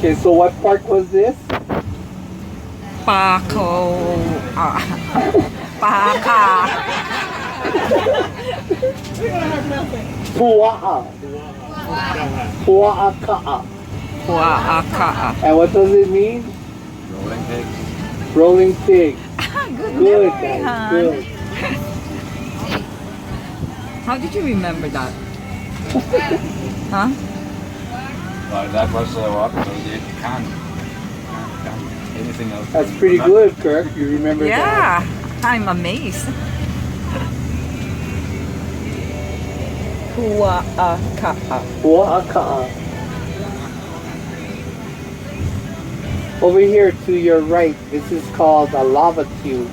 Okay, so what park was this? Paco. Paca. Pua'a. Pua'aka'a. Pua'aka. And what does it mean? Rolling pig. Rolling pig. Good Good, memory, guys. hon. Good. How did you remember that? Huh? Well, that was what? So you can't anything else. That's pretty good, Kirk. You remember that? Yeah, I'm amazed. Pua'aka. Pua'aka'a. Over here to your right, this is called a lava tube.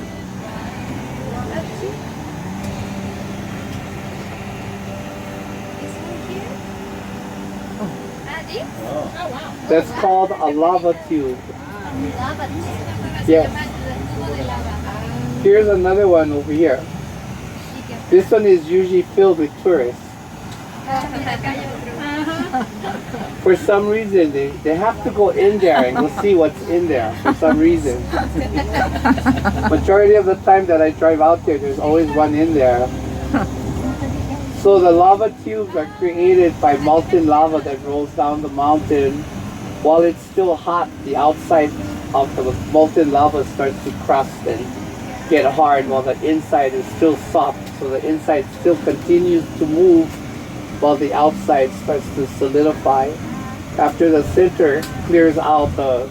That's called a lava tube. Yes. Here's another one over here. This one is usually filled with tourists. For some reason, they have to go in there and go see what's in there for some reason. Majority of the time that I drive out there, there's always one in there. So the lava tubes are created by molten lava that rolls down the mountain. While it's still hot, the outside of the molten lava starts to crust and get hard while the inside is still soft. So the inside still continues to move while the outside starts to solidify. After the center clears out, the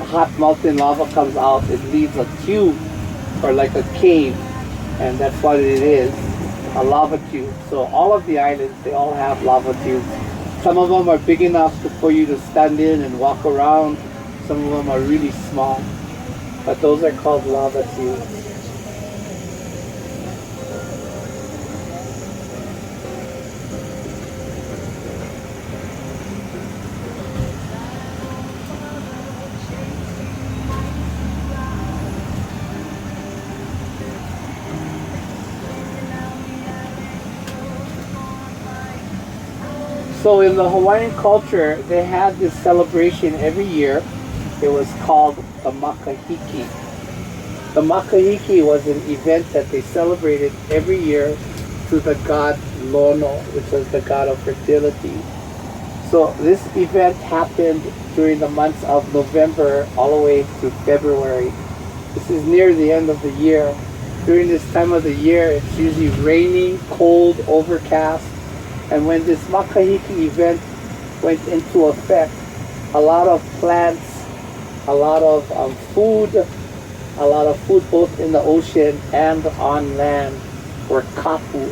hot molten lava comes out, it leaves a tube or like a cave, and that's what it is, a lava tube. So all of the islands, they all have lava tubes. Some of them are big enough for you to stand in and walk around. Some of them are really small, but those are called lava tubes. So in the Hawaiian culture, they had this celebration every year. It was called the Makahiki. The Makahiki was an event that they celebrated every year to the god Lono, which was the god of fertility. So this event happened during the months of November all the way to February. This is near the end of the year. During this time of the year, it's usually rainy, cold, overcast. And when this Makahiki event went into effect, a lot of plants, a lot of food both in the ocean and on land were kapu,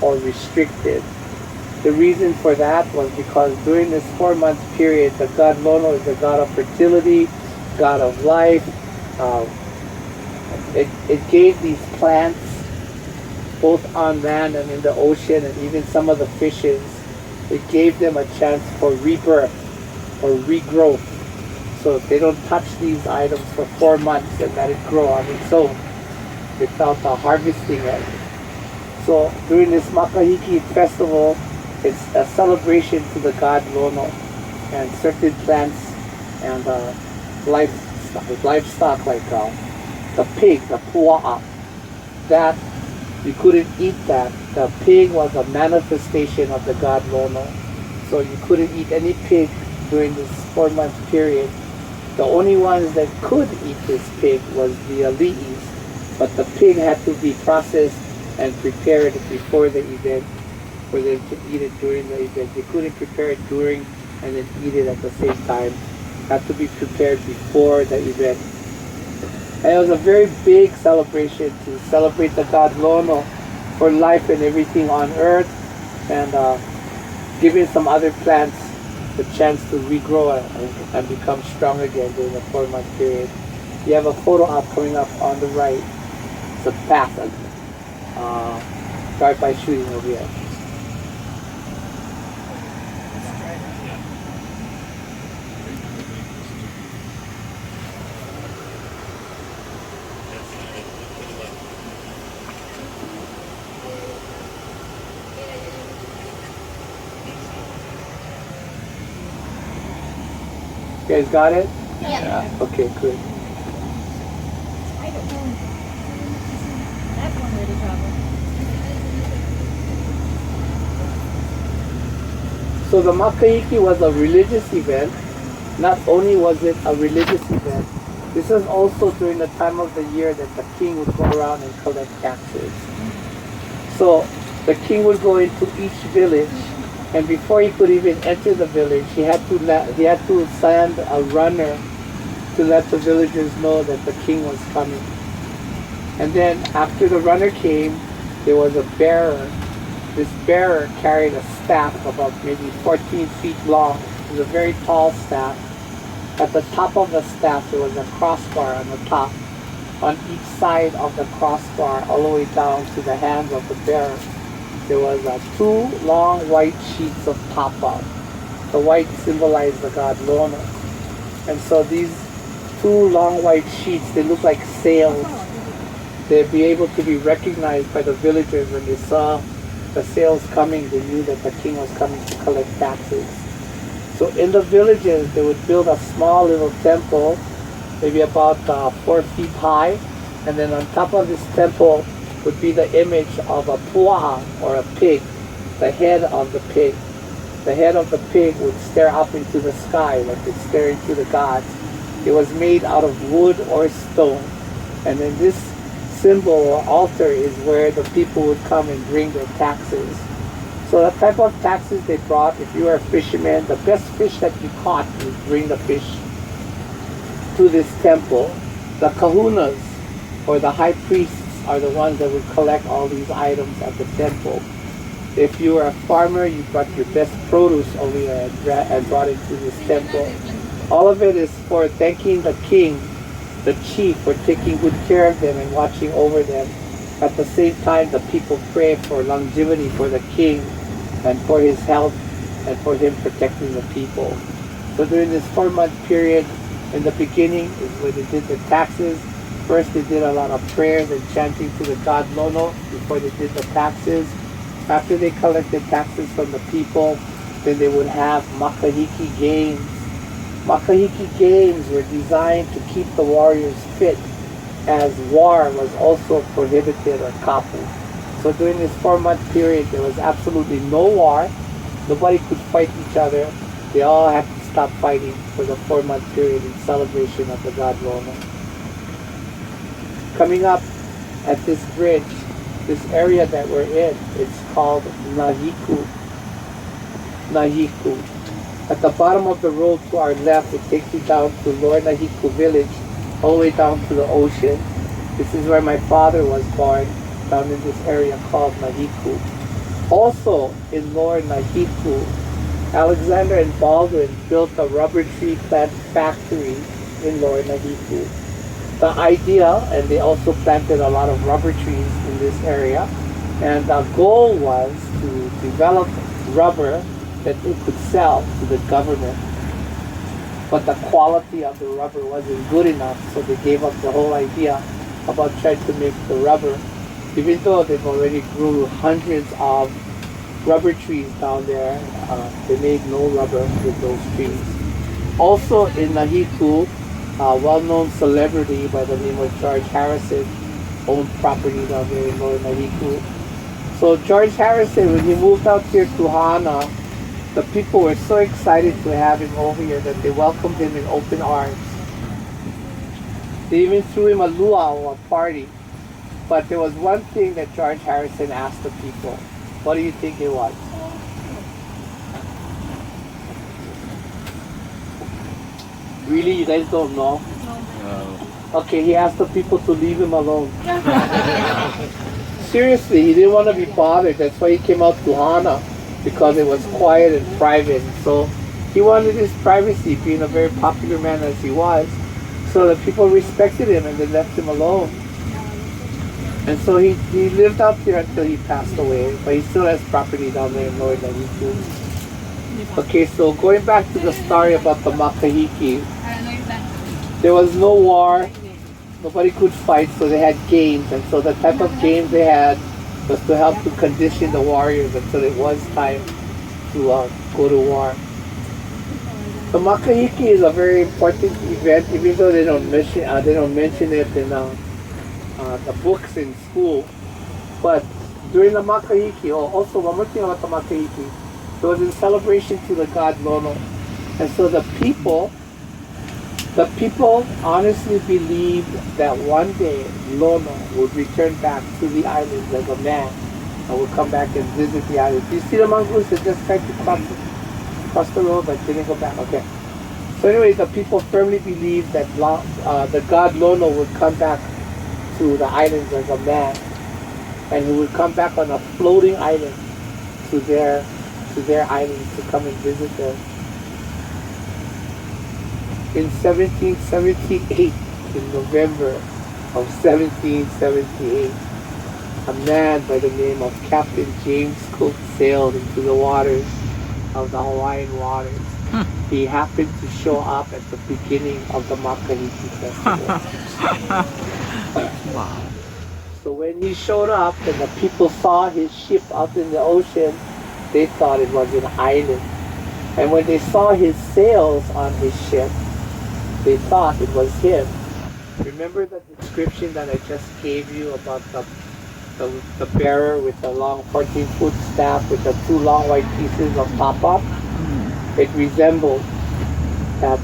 or restricted. The reason for that was because during this 4-month period, the god Lono is the god of fertility, god of life. It gave these plants, both on land and in the ocean, and even some of the fishes, it gave them a chance for rebirth or regrowth. So if they don't touch these items for 4 months and let it grow on its own without harvesting it. So during this Makahiki festival, it's a celebration to the god Lono, and certain plants and livestock like the pig, the pua'a, that you couldn't eat that. The pig was a manifestation of the god Lono. So you couldn't eat any pig during this 4-month period. The only ones that could eat this pig was the ali'is, but the pig had to be processed and prepared before the event for them to eat it during the event. They couldn't prepare it during and then eat it at the same time. It had to be prepared before the event. And it was a very big celebration to celebrate the god Lono for life and everything on earth, and giving some other plants the chance to regrow and become strong again during the 4-month period. You have a photo op coming up on the right. It's a path, drive-by shooting over here. You guys got it? Yeah. Okay, good. I don't know. That's one way to travel. So the Makahiki was a religious event. Not only was it a religious event, this was also during the time of the year that the king would go around and collect taxes. So the king would go into each village, and before he could even enter the village, he had to send a runner to let the villagers know that the king was coming. And then after the runner came, there was a bearer. This bearer carried a staff about maybe 14 feet long. It was a very tall staff. At the top of the staff, there was a crossbar on the top. On each side of the crossbar, all the way down to the hands of the bearer, there was two long white sheets of papa. The white symbolized the god Lona. And so these two long white sheets, they look like sails. They'd be able to be recognized by the villagers when they saw the sails coming. They knew that the king was coming to collect taxes. So in the villages, they would build a small little temple, maybe about 4 feet high, and then on top of this temple would be the image of a puaha, or a pig, the head of the pig. The head of the pig would stare up into the sky like it's staring to the gods. It was made out of wood or stone, and then this symbol or altar is where the people would come and bring their taxes. So the type of taxes they brought, if you were a fisherman, the best fish that you caught, you would bring the fish to this temple. The kahunas, or the high priests, are the ones that would collect all these items at the temple. If you were a farmer, you brought your best produce over here and brought it to this temple. All of it is for thanking the king, the chief, for taking good care of them and watching over them. At the same time, the people pray for longevity for the king and for his health and for him protecting the people. So during this 4-month period, in the beginning is when they did the taxes. First they did a lot of prayers and chanting to the god Lono before they did the taxes. After they collected taxes from the people, then they would have Makahiki games. Makahiki games were designed to keep the warriors fit, as war was also prohibited or kapu. So during this 4-month period, there was absolutely no war. Nobody could fight each other. They all had to stop fighting for the 4-month period in celebration of the god Lono. Coming up at this bridge, this area that we're in, it's called Nahiku. Nahiku. At the bottom of the road to our left, it takes you down to Lower Nahiku village, all the way down to the ocean. This is where my father was born, down in this area called Nahiku. Also in Lower Nahiku, Alexander and Baldwin built a rubber tree plant factory in Lower Nahiku. The idea, and they also planted a lot of rubber trees in this area, and the goal was to develop rubber that they could sell to the government. But the quality of the rubber wasn't good enough, so they gave up the whole idea about trying to make the rubber, even though they've already grew hundreds of rubber trees down there. They made no rubber with those trees. Also in Nahiku, a well-known celebrity by the name of George Harrison owned property down there in Lower Nahiku. So George Harrison, when he moved out here to Hana, the people were so excited to have him over here that they welcomed him in open arms. They even threw him a luau, a party. But there was one thing that George Harrison asked the people. What do you think it was? Really? You guys don't know? Okay, he asked the people to leave him alone. Seriously, he didn't want to be bothered. That's why he came out to Hana, because it was quiet and private. So he wanted his privacy, being a very popular man as he was. So the people respected him and they left him alone. And so he lived out here until he passed away, but he still has property down there in Lower Nahiku. Okay, so going back to the story about the Makahiki, there was no war, nobody could fight, so they had games. And so the type of games they had was to help to condition the warriors until it was time to go to war. The makahiki is a very important event, even though they don't mention it in the books in school. But during the makahiki, oh, also one more thing about the makahiki, it was in celebration to the god Lono, and so the people honestly believed that one day Lono would return back to the island as a man and would come back and visit the island. Do you see the mongoose that just tried to cross the road but didn't go back? Okay. So anyway, the people firmly believed that the god Lono would come back to the islands as a man, and he would come back on a floating island to their island to come and visit them. In 1778, in November of 1778, a man by the name of Captain James Cook sailed into the waters of the Hawaiian waters. He happened to show up at the beginning of the Makahiki Festival. Wow. So when he showed up and the people saw his ship out in the ocean, they thought it was an island. And when they saw his sails on his ship, they thought it was him. Remember the description that I just gave you about the bearer with the long 14-foot staff with the two long white pieces of papa? It resembled that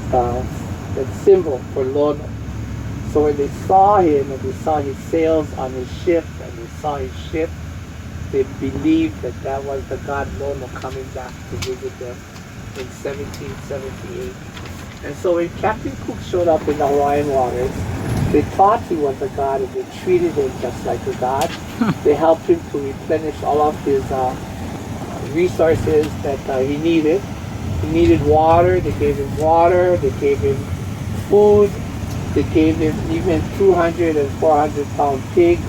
symbol for Lono. So when they saw him and they saw his sails on his ship and they saw his ship, they believed that that was the god Lono coming back to visit them in 1778. And so when Captain Cook showed up in the Hawaiian waters, they thought he was a god and they treated him just like a god. They helped him to replenish all of his resources that he needed. He needed water, they gave him water, they gave him food, they gave him even 200 and 400 pound pigs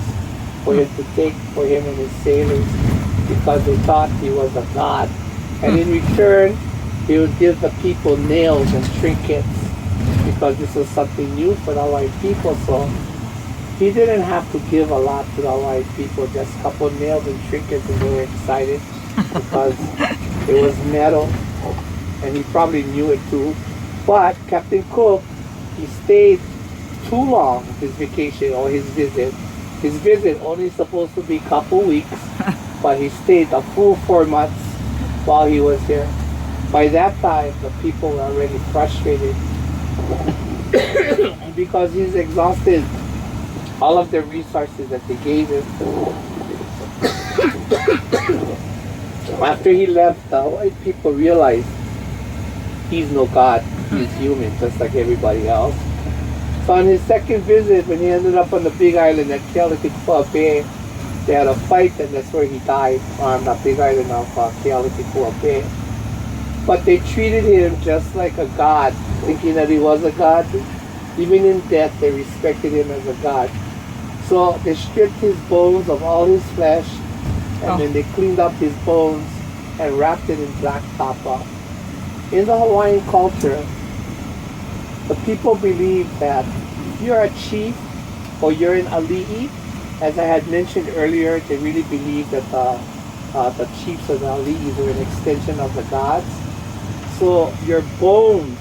for him to take for him and his sailors because they thought he was a god. And in return, he would give the people nails and trinkets because this was something new for the Hawaiian people. So he didn't have to give a lot to the Hawaiian people, just a couple nails and trinkets, and they were excited because it was metal. And he probably knew it too. But Captain Cook, he stayed too long, his vacation or his visit. His visit only supposed to be a couple weeks, but he stayed a full 4 months while he was here. By that time, the people were already frustrated because he's exhausted all of the resources that they gave him. After he left, the white people realized he's no god, he's human, just like everybody else. So on his second visit, when he ended up on the big island at Kealakekua Bay, they had a fight and that's where he died, on the big island of Kealakekua Bay. But they treated him just like a god, thinking that he was a god. Even in death, they respected him as a god. So they stripped his bones of all his flesh, and then they cleaned up his bones and wrapped it in black tapa. In the Hawaiian culture, the people believe that if you're a chief or you're an ali'i, as I had mentioned earlier, they really believe that the chiefs or the ali'is were an extension of the gods. So your bones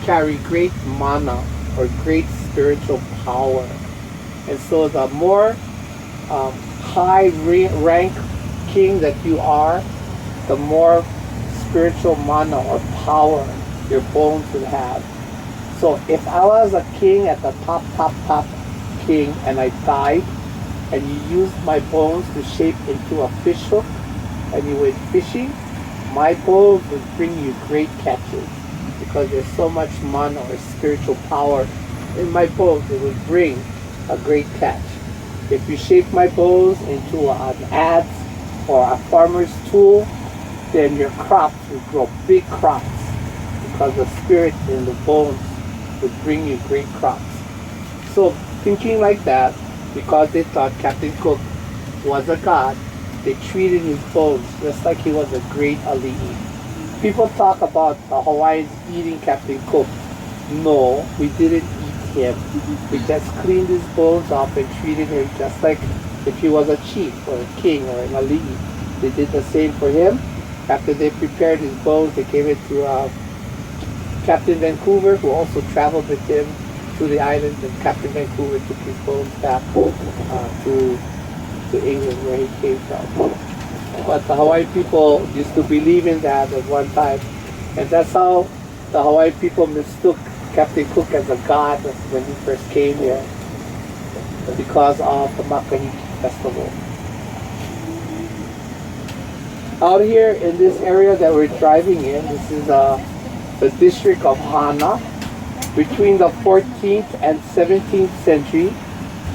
carry great mana or great spiritual power. And so the more high rank king that you are, the more spiritual mana or power your bones will have. So if I was a king at the top king and I died and you used my bones to shape into a fish hook and you went fishing, my bones would bring you great catches because there's so much mana or spiritual power in my bones. It would bring a great catch. If you shape my bones into an adze or a farmer's tool, then your crops will grow big crops because the spirit in the bones would bring you great crops. So thinking like that, because they thought Captain Cook was a god, they treated his bones just like he was a great ali'i. People talk about the Hawaiians eating Captain Cook. No, we didn't eat him. We just cleaned his bones off and treated him just like if he was a chief or a king or an ali'i. They did the same for him. After they prepared his bones, they gave it to Captain Vancouver, who also traveled with him to the island, and Captain Vancouver took his bones back to England where he came from. But the Hawaii people used to believe in that at one time, and that's how the Hawaii people mistook Captain Cook as a god when he first came here, because of the Makahiki festival. Out here in this area that we're driving in, this is the district of Hana. Between the 14th and 17th century,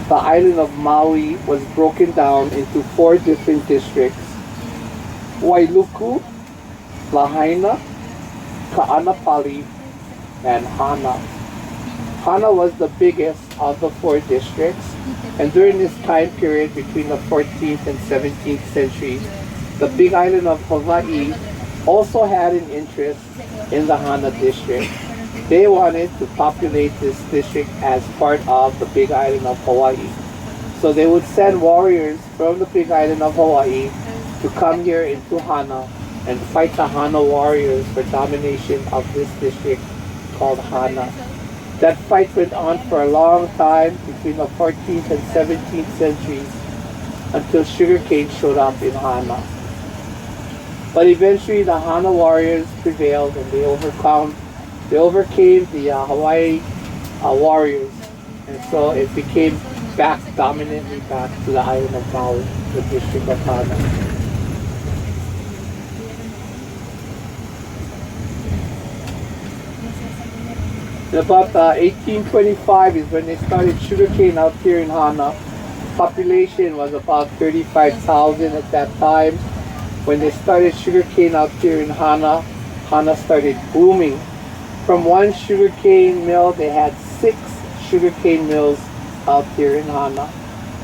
the island of Maui was broken down into 4 different districts: Wailuku, Lahaina, Ka'anapali, and Hana. Hana was the biggest of the 4 districts, and during this time period between the 14th and 17th century, the big island of Hawaii also had an interest in the Hana district. They wanted to populate this district as part of the big island of Hawaii. So they would send warriors from the big island of Hawaii to come here into Hana and fight the Hana warriors for domination of this district called Hana. That fight went on for a long time between the 14th and 17th centuries until sugarcane showed up in Hana. But eventually the Hana warriors prevailed and they overcame the Hawaii warriors, and so it became dominantly back to the island of Maui, the district of Hana. In about 1825 is when they started sugarcane out here in Hana. Population was about 35,000 at that time. When they started sugarcane out here in Hana, Hana started booming. From one sugarcane mill, they had 6 sugarcane mills out here in Hana.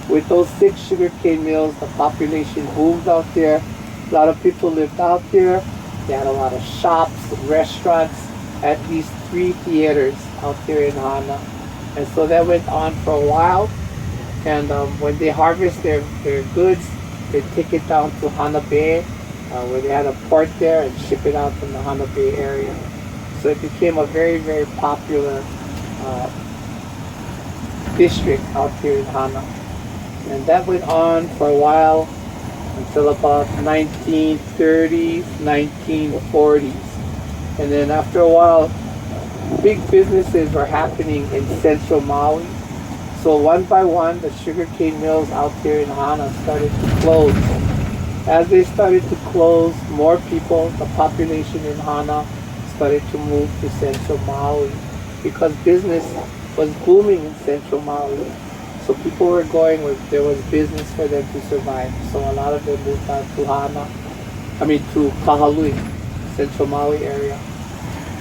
With those 6 sugarcane mills, the population boomed out there. A lot of people lived out here. They had a lot of shops, restaurants, at least 3 theaters out here in Hana. And so that went on for a while. And when they harvest their goods, they take it down to Hana Bay, where they had a port there, and ship it out from the Hana Bay area. So it became a very, very popular district out here in Hana. And that went on for a while until about 1930s, 1940s. And then after a while, big businesses were happening in central Maui. So one by one, the sugarcane mills out here in Hana started to close. As they started to close, more people, the population in Hana, started to move to central Maui because business was booming in central Maui. So people were going where there was business for them to survive. So a lot of them moved out to to Kahului, central Maui area.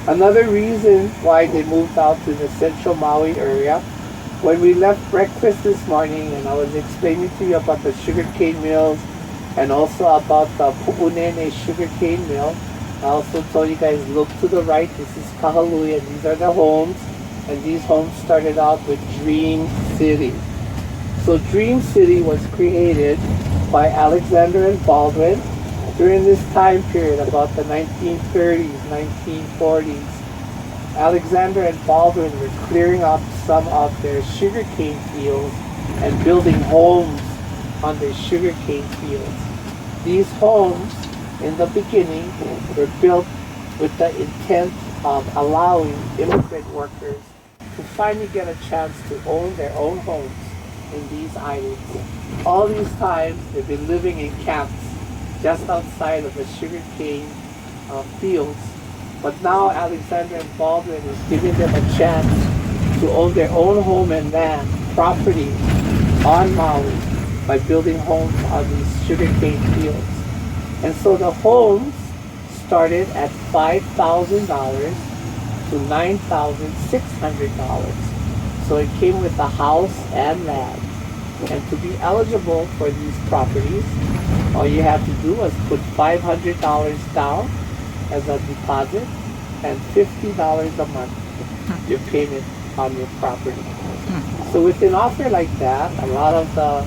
Another reason why they moved out to the central Maui area, when we left breakfast this morning and I was explaining to you about the sugarcane mills and also about the Pu'unene sugarcane mill, I also told you guys, look to the right, this is Kahului, and these are the homes. And these homes started out with Dream City. So Dream City was created by Alexander and Baldwin during this time period, about the 1930s, 1940s. Alexander and Baldwin were clearing up some of their sugarcane fields and building homes on their sugarcane fields. These homes, in the beginning, were built with the intent of allowing immigrant workers to finally get a chance to own their own homes in these islands. All these times, they've been living in camps just outside of the sugarcane fields. But now Alexander and Baldwin is giving them a chance to own their own home and land, property on Maui by building homes on these sugarcane fields. And so the homes started at $5,000 to $9,600. So it came with the house and land. And to be eligible for these properties, all you have to do is put $500 down as a deposit and $50 a month, your payment on your property. So with an offer like that, a lot of the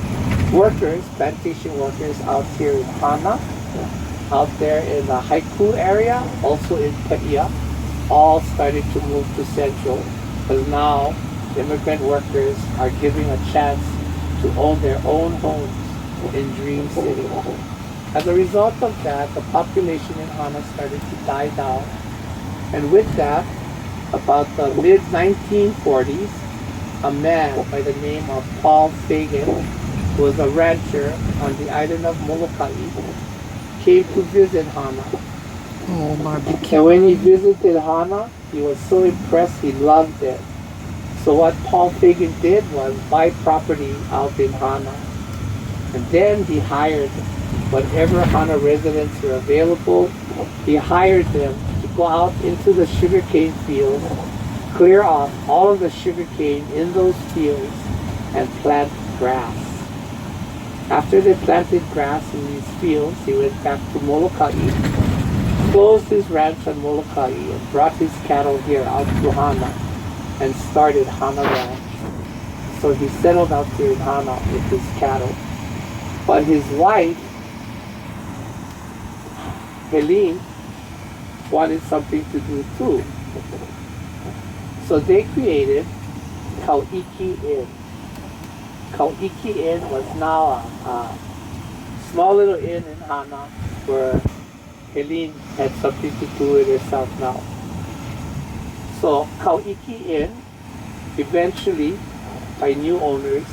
workers, plantation workers out here in Hana, out there in the Haiku area, also in Paia, all started to move to Central because now immigrant workers are giving a chance to own their own homes in Dream City. As a result of that, the population in Hana started to die down. And with that, about the mid-1940s, a man by the name of Paul Fagan, who was a rancher on the island of Molokai, came to visit Hana. Oh, barbecue. And when he visited Hana, he was so impressed, he loved it. So what Paul Fagan did was buy property out in Hana. And then he hired whatever Hana residents were available, he hired them to go out into the sugarcane fields, clear off all of the sugarcane in those fields, and plant grass. After they planted grass in these fields, he went back to Molokai, closed his ranch on Molokai, and brought his cattle here out to Hana, and started Hana Ranch. So he settled out here in Hana with his cattle. But his wife, Helene, wanted something to do too. So they created Kauiki Inn. Kauiki Inn was now a small little inn in Hana where Helene had something to do with herself now. So Kauiki Inn, eventually, by new owners,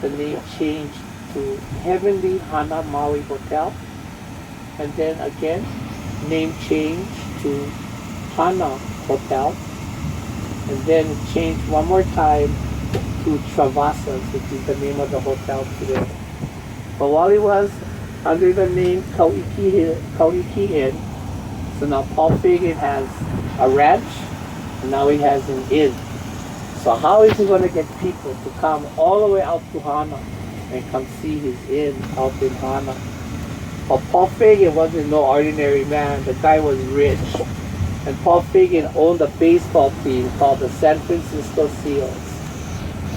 the name changed to Heavenly Hana Maui Hotel, and then again, name change to Hana Hotel, and then it changed one more time to Travasas, which is the name of the hotel today. But while it was under the name Kauiki Inn, so now Paul Fagan has a ranch, and now he has an inn. So how is he going to get people to come all the way out to Hana and come see his inn out in Hana? Well, Paul Fagan wasn't no ordinary man. The guy was rich. And Paul Fagan owned a baseball team called the San Francisco Seals.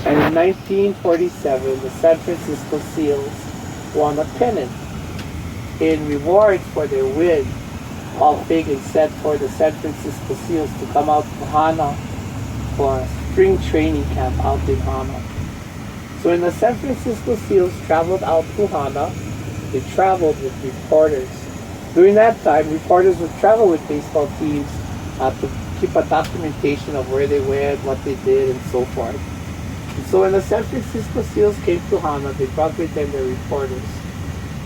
And in 1947, the San Francisco Seals won a pennant. In reward for their win, Paul Fagan sent for the San Francisco Seals to come out to Hana for a spring training camp out in Hana. So when the San Francisco Seals traveled out to Hana, they traveled with reporters. During that time, reporters would travel with baseball teams to keep a documentation of where they went, what they did, and so forth. And so when the San Francisco Seals came to Hana, they brought with them their reporters.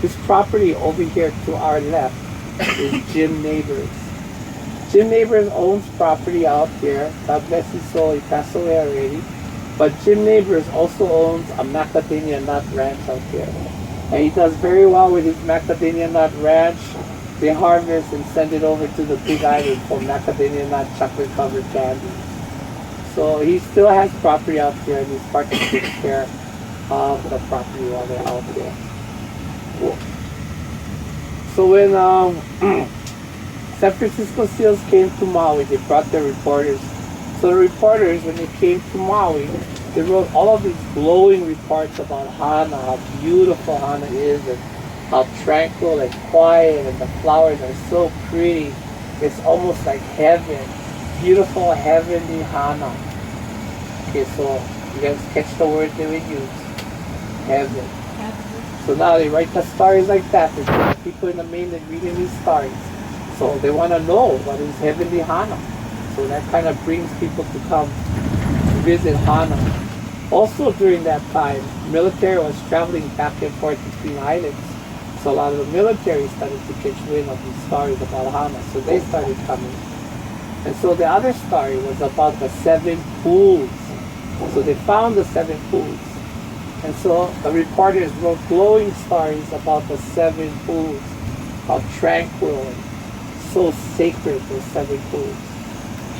This property over here to our left is Jim Neighbors. Jim Neighbors owns property out here. God bless his soul, he passed away already. But Jim Neighbors also owns a macadamia nut ranch out here. And he does very well with his macadamia nut ranch. They harvest and send it over to the Big Island for macadamia nut chocolate covered candy. So he still has property out here, and he's partly taking care of the property while they're out there. So when San Francisco Seals came to Maui, they brought their reporters. So the reporters, when they came to Maui, they wrote all of these glowing reports about Hana, how beautiful Hana is, and how tranquil and quiet, and the flowers are so pretty. It's almost like heaven. Beautiful, heavenly Hana. Okay, so you guys catch the word they would use. Heaven. So now they write the stories like that. There's people in the mainland reading these stories. So they want to know what is heavenly Hana. So that kind of brings people to come visit Hana. Also during that time, military was traveling back and forth between islands. So a lot of the military started to catch wind of these stories about Hana. So they started coming. And so the other story was about the 7 pools. So they found the 7 pools. And so the reporters wrote glowing stories about the 7 pools, how tranquil and so sacred those 7 pools.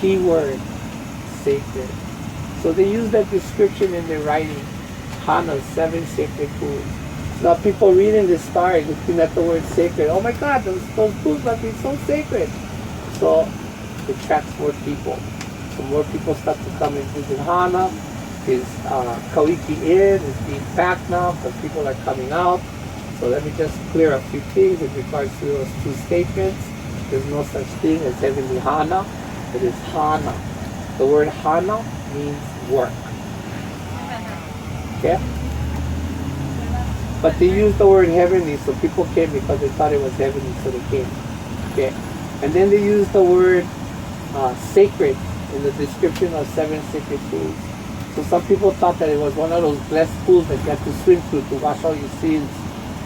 Key word, sacred. So they used that description in their writing, Hana's 7 sacred pools. Now people reading this story, looking at the word sacred, oh my God, those pools must be so sacred. So it attracts more people. So more people start to come and visit Hana. His Kauiki Inn is being packed now because people are coming out. So let me just clear a few things in regards to those 2 statements. There's no such thing as heavenly Hana. It is Hana. The word Hana means work. Okay? But they used the word heavenly, so people came because they thought it was heavenly, so they came. Okay? And then they used the word sacred in the description of 7 sacred pools. So some people thought that it was one of those blessed pools that you have to swim through to wash all your sins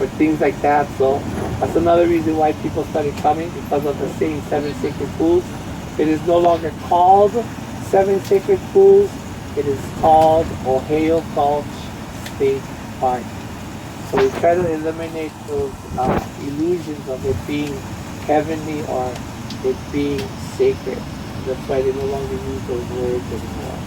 or things like that. So that's another reason why people started coming, because of the saying 7 sacred pools. It is no longer called 7 sacred pools. It is called Ohio Gulch State Park. So we try to eliminate those illusions of it being heavenly or it being sacred. That's why they no longer use those words anymore.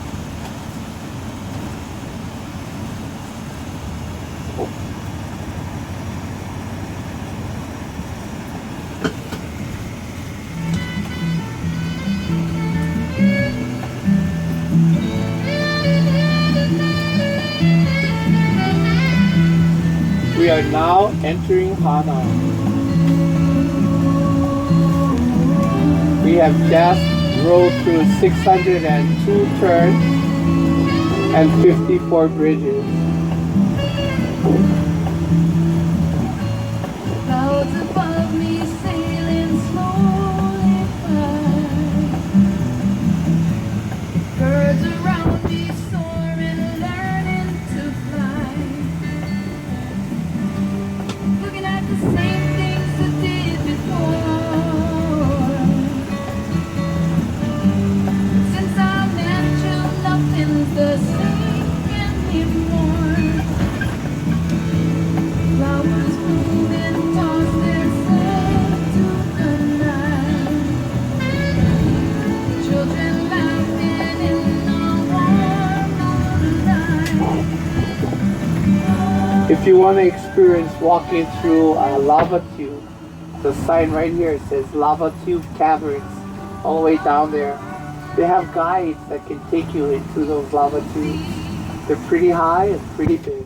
We are now entering Hana. We have just rode through 602 turns and 54 bridges. Clouds above me sailing slowly by. Birds around me soaring, learning to fly. Looking at the same things I did before. Since I met you, nothing's the same anymore. Flowers blooming, tossed and said to the night. Children laughing in the warm moonlight. If you want to experience walking through a lava tube, the sign right here says Lava Tube Caverns, all the way down there. They have guides that can take you into those lava tubes. They're pretty high and pretty big.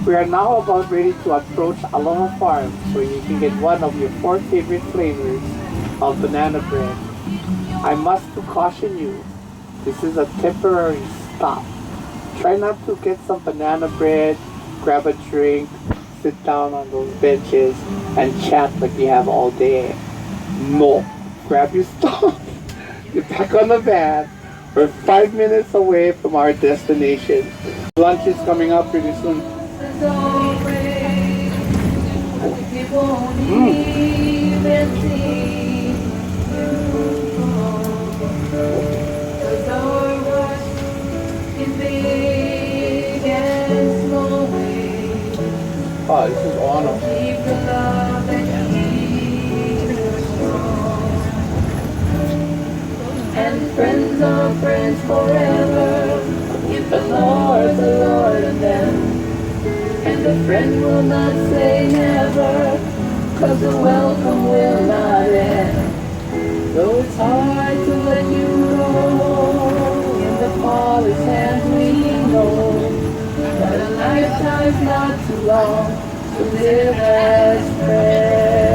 We are now about ready to approach Aloha Farm, where you can get one of your 4 favorite flavors of banana bread. I must to caution you, this is a temporary stop. Try not to get some banana bread, grab a drink, sit down on those benches, and chat like you have all day. No, grab your stuff, get back on the van. We're 5 minutes away from our destination. Lunch is coming up pretty soon. Oh, this is Hana. And friends are friends forever. If the Lord's the Lord of them. And a friend will not say never, 'cause the welcome will not end. Though it's hard to let you go, in the Father's hands we know that a lifetime's not too long to live as friends.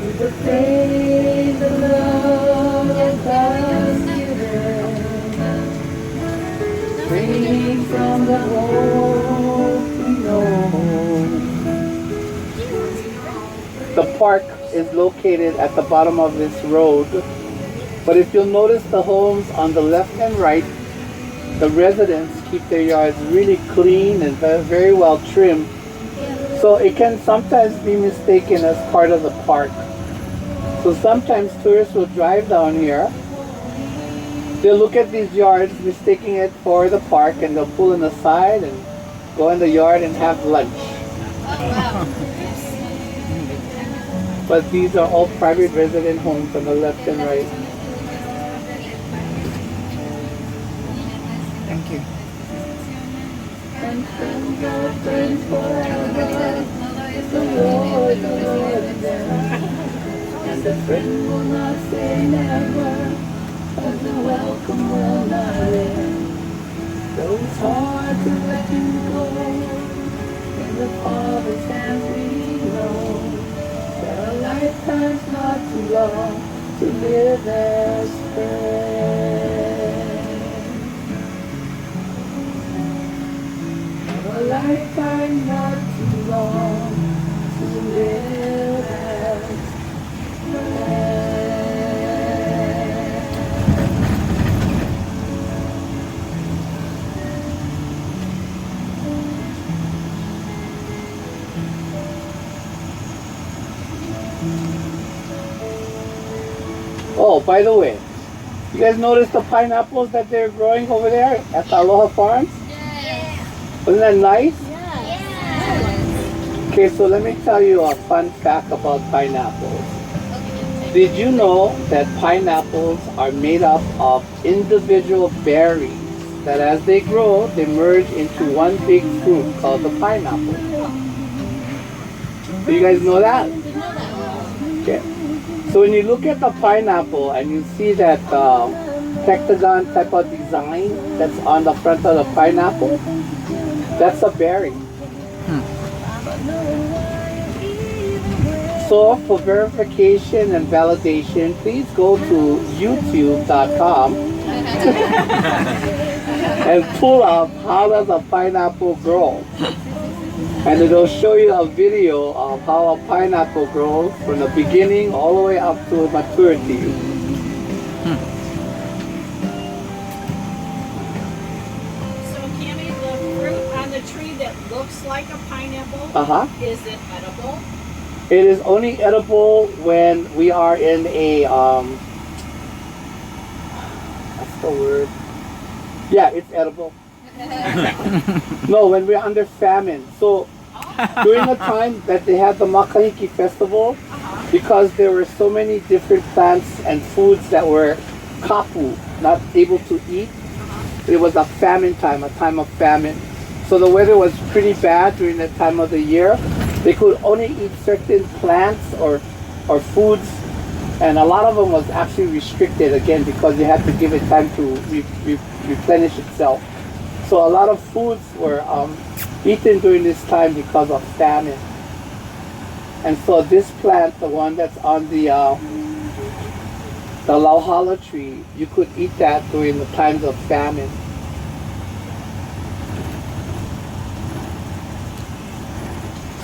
With the faith, the love, and thanksgiving, springing from the hope we know. The park is located at the bottom of this road, but if you'll notice the homes on the left and right, the residents keep their yards really clean and very well trimmed, so it can sometimes be mistaken as part of the park. So sometimes tourists will drive down here, they'll look at these yards mistaking it for the park, and they'll pull in the side and go in the yard and have lunch. But these are all private resident homes on the left and right. Thank you. And friends are friends forever. It's the Lord of them. And the friend will not say never, 'cause the welcome will not end. Though it's hard to let you go, in the Father's hands we know that a lifetime's not too long to live as friends. A lifetime not too long to live as friends. Oh, by the way, you guys notice the pineapples that they're growing over there at the Aloha Farms? Yeah. Isn't that nice? Yeah. Okay, so let me tell you a fun fact about pineapples. Did you know that pineapples are made up of individual berries that as they grow, they merge into one big fruit called the pineapple? Do you guys know that? Okay. So when you look at the pineapple and you see that hexagon type of design that's on the front of the pineapple, that's a berry. So for verification and validation, please go to youtube.com and pull up how does a pineapple grow. And it'll show you a video of how a pineapple grows from the beginning all the way up to maturity. So, Cammy, the fruit on the tree that looks like a pineapple, is it edible? It is only edible when we are in a, what's the word? Yeah, it's edible. No, when we're under famine. So during the time that they had the Makahiki festival, because there were so many different plants and foods that were kapu, not able to eat, it was a famine time, a time of famine. So the weather was pretty bad during that time of the year. They could only eat certain plants or foods, and a lot of them was actually restricted again because you had to give it time to replenish itself. So a lot of foods were eaten during this time because of famine. And so this plant, the one that's on the lauhala tree, you could eat that during the times of famine.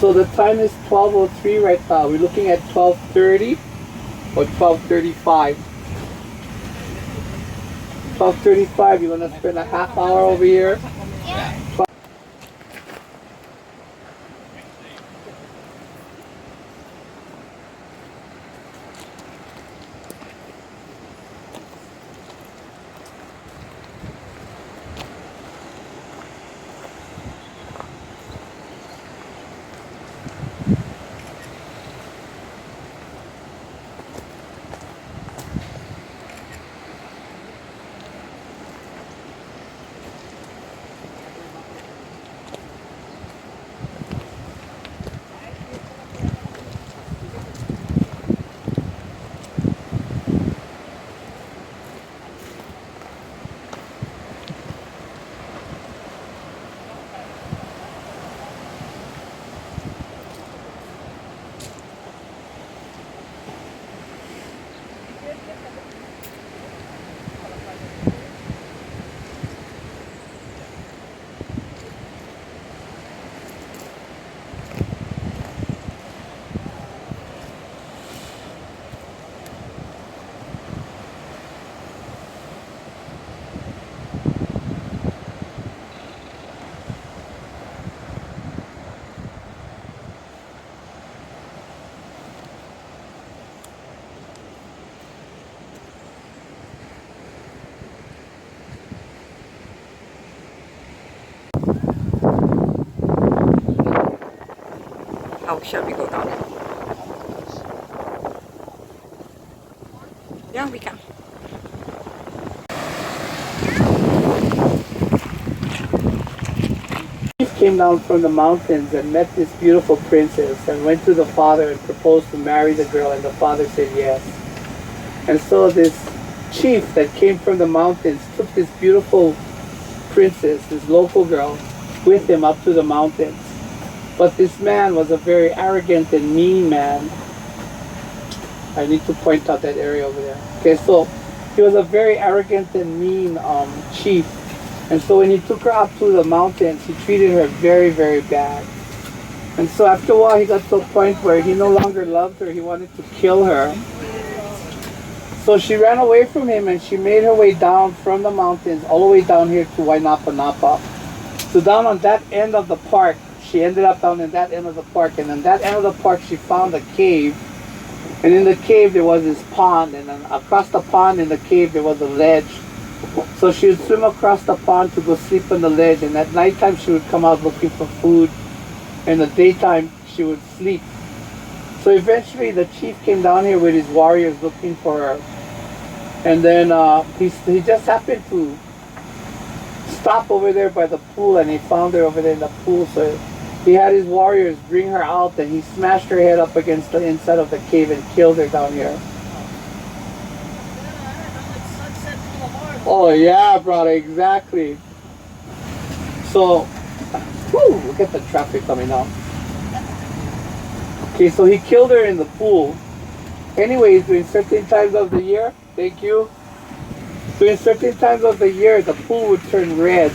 So the time is 12:03 right now. We're looking at 12:30 or 12:35. 12:35, you're gonna spend a half hour over here. How shall we go down? Yeah, we can. Chief came down from the mountains and met this beautiful princess and went to the father and proposed to marry the girl, and the father said yes. And so this chief that came from the mountains took this beautiful princess, this local girl, with him up to the mountains. But this man was a very arrogant and mean man. I need to point out that area over there. Okay, so he was a very arrogant and mean chief. And so when he took her up to the mountains, he treated her very, very bad. And so after a while, he got to a point where he no longer loved her. He wanted to kill her. So she ran away from him and she made her way down from the mountains all the way down here to Wainapa Napa. So down on that end of the park, she ended up down in that end of the park. And in that end of the park, she found a cave. And in the cave, there was this pond. And then across the pond in the cave, there was a ledge. So she would swim across the pond to go sleep on the ledge. And at nighttime, she would come out looking for food. In the daytime, she would sleep. So eventually, the chief came down here with his warriors looking for her. And then he just happened to stop over there by the pool, and he found her over there in the pool. So he had his warriors bring her out, and he smashed her head up against the inside of the cave and killed her down here. Oh yeah, brother, exactly. So, whew, look at the traffic coming out. Okay, so he killed her in the pool. Anyways, during certain times of the year, thank you. During certain times of the year, the pool would turn red.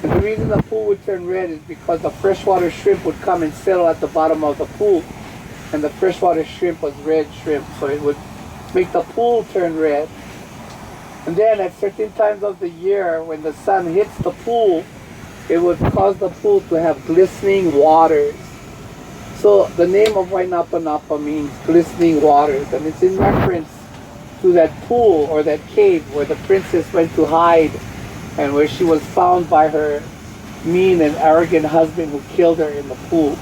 And the reason the pool would turn red is because the freshwater shrimp would come and settle at the bottom of the pool. And the freshwater shrimp was red shrimp, so it would make the pool turn red. And then at certain times of the year, when the sun hits the pool, it would cause the pool to have glistening waters. So the name of Wainapa Napa means glistening waters, and it's in reference to that pool or that cave where the princess went to hide and where she was found by her mean and arrogant husband who killed her in the pool.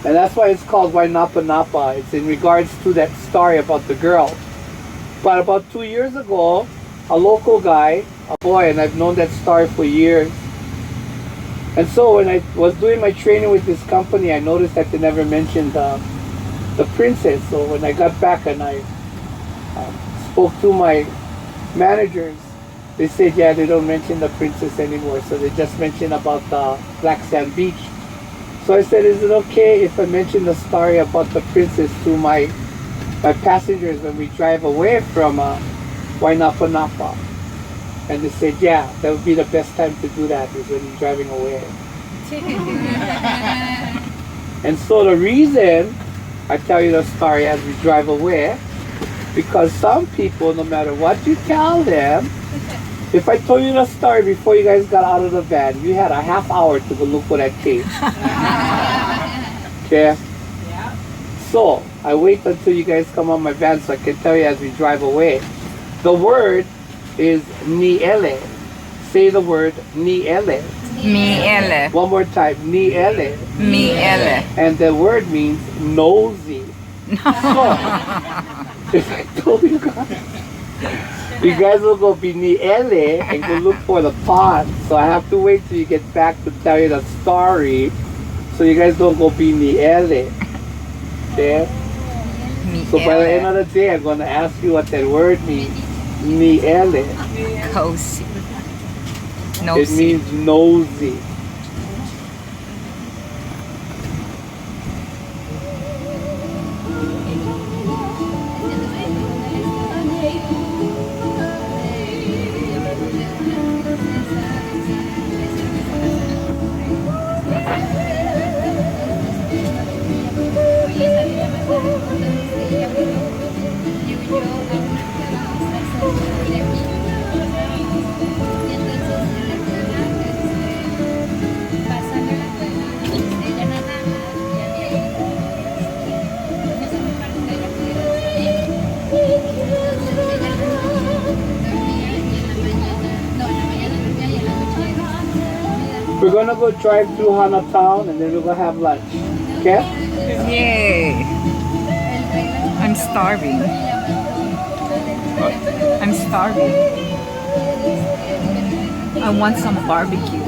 And that's why it's called Wainapa Napa. It's in regards to that story about the girl. But about 2 years ago, a local guy, a boy, and I've known that story for years. And so when I was doing my training with this company, I noticed that they never mentioned the princess. So when I got back and I spoke to my managers, they said, yeah, they don't mention the princess anymore. So they just mention about Black Sand Beach. So I said, is it okay if I mention the story about the princess to my passengers when we drive away from Wainapa Napa? And they said, yeah, that would be the best time to do that, is when you're driving away. And so the reason I tell you the story as we drive away, because some people, no matter what you tell them, if I told you the story before you guys got out of the van, you had a half hour to go look for that cave. Okay? Yeah. So I wait until you guys come on my van so I can tell you as we drive away. The word is niele. Say the word niele. Miele. One more time, niele. Miele. And the word means nosy. So, if I told you guys will go be niele and go look for the pond. So I have to wait till you get back to tell you the story, so you guys don't go be niele. Okay? So by the end of the day, I'm going to ask you what that word means. Niele. Cozy. It Nosy. means nosy. We're gonna go drive through Hana town and then we're gonna have lunch. Okay? Yay. I'm starving. I'm starving. I want some barbecue.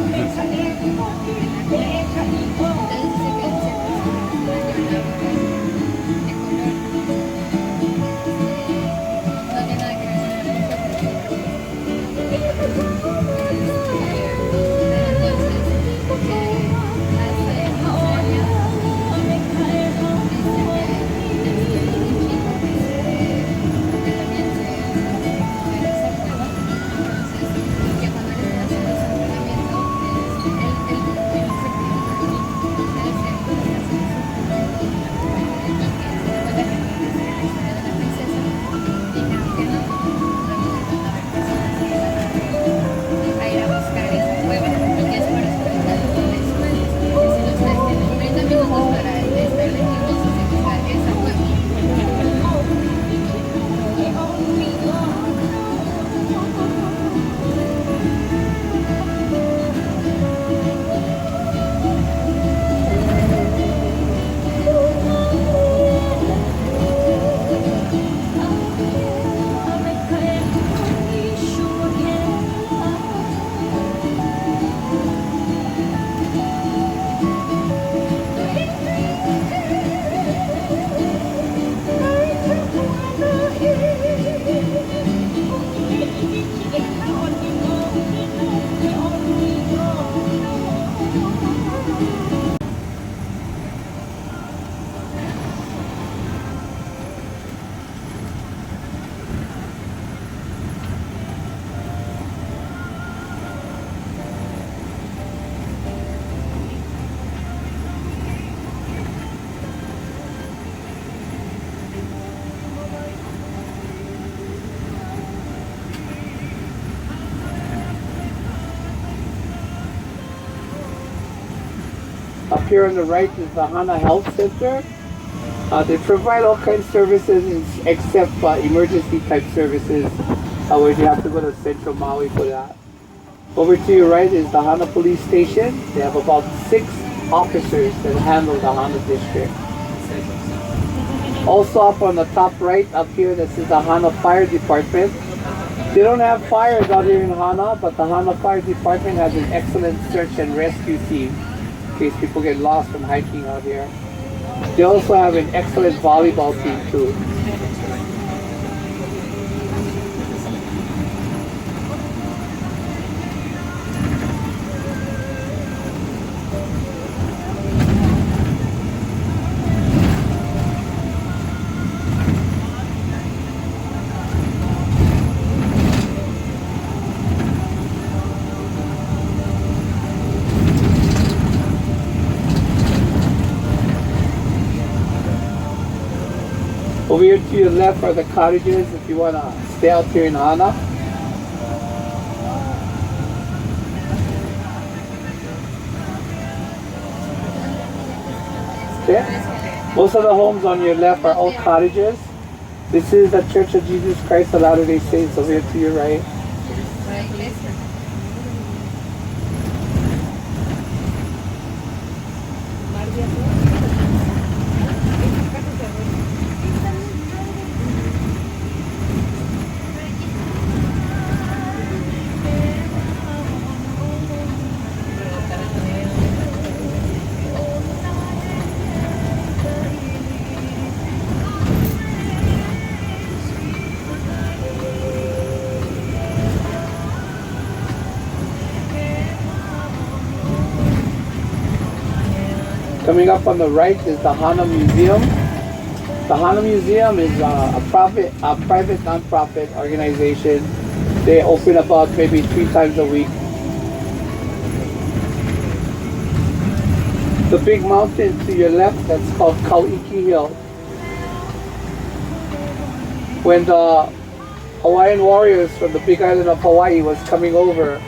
Up here on the right is the Hana Health Center. They provide all kinds of services except emergency type services, where you have to go to Central Maui for that. Over to your right is the Hana Police Station. They have about 6 officers that handle the Hana district. Also up on the top right, up here, this is the Hana Fire Department. They don't have fires out here in Hana, but the Hana Fire Department has an excellent search and rescue team in case people get lost from hiking out here. They also have an excellent volleyball team too. Over here to your left are the cottages if you want to stay out here in Hana. Okay. Most of the homes on your left are all cottages. This is the Church of Jesus Christ of Latter-day Saints over here to your right. Coming up on the right is the Hana Museum. The Hana Museum is a private non-profit organization. They open about maybe 3 times a week. The big mountain to your left, that's called Kauiki Hill. When the Hawaiian warriors from the big island of Hawaii was coming over,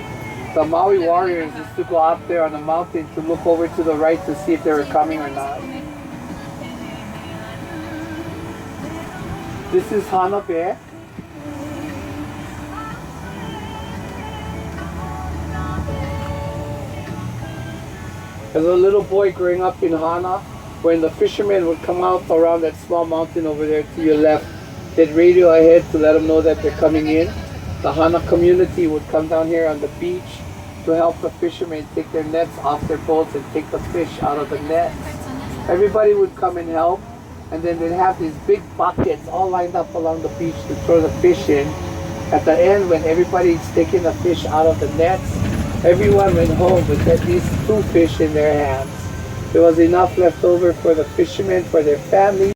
the Maui warriors used to go out there on the mountain to look over to the right to see if they were coming or not. This is Hana Bay. As a little boy growing up in Hana, when the fishermen would come out around that small mountain over there to your left, they'd radio ahead to let them know that they're coming in. The Hana community would come down here on the beach to help the fishermen take their nets off their boats and take the fish out of the nets. Everybody would come and help, and then they'd have these big buckets all lined up along the beach to throw the fish in. At the end, when everybody's taking the fish out of the nets, everyone went home with at least 2 fish in their hands. There was enough left over for the fishermen, for their families.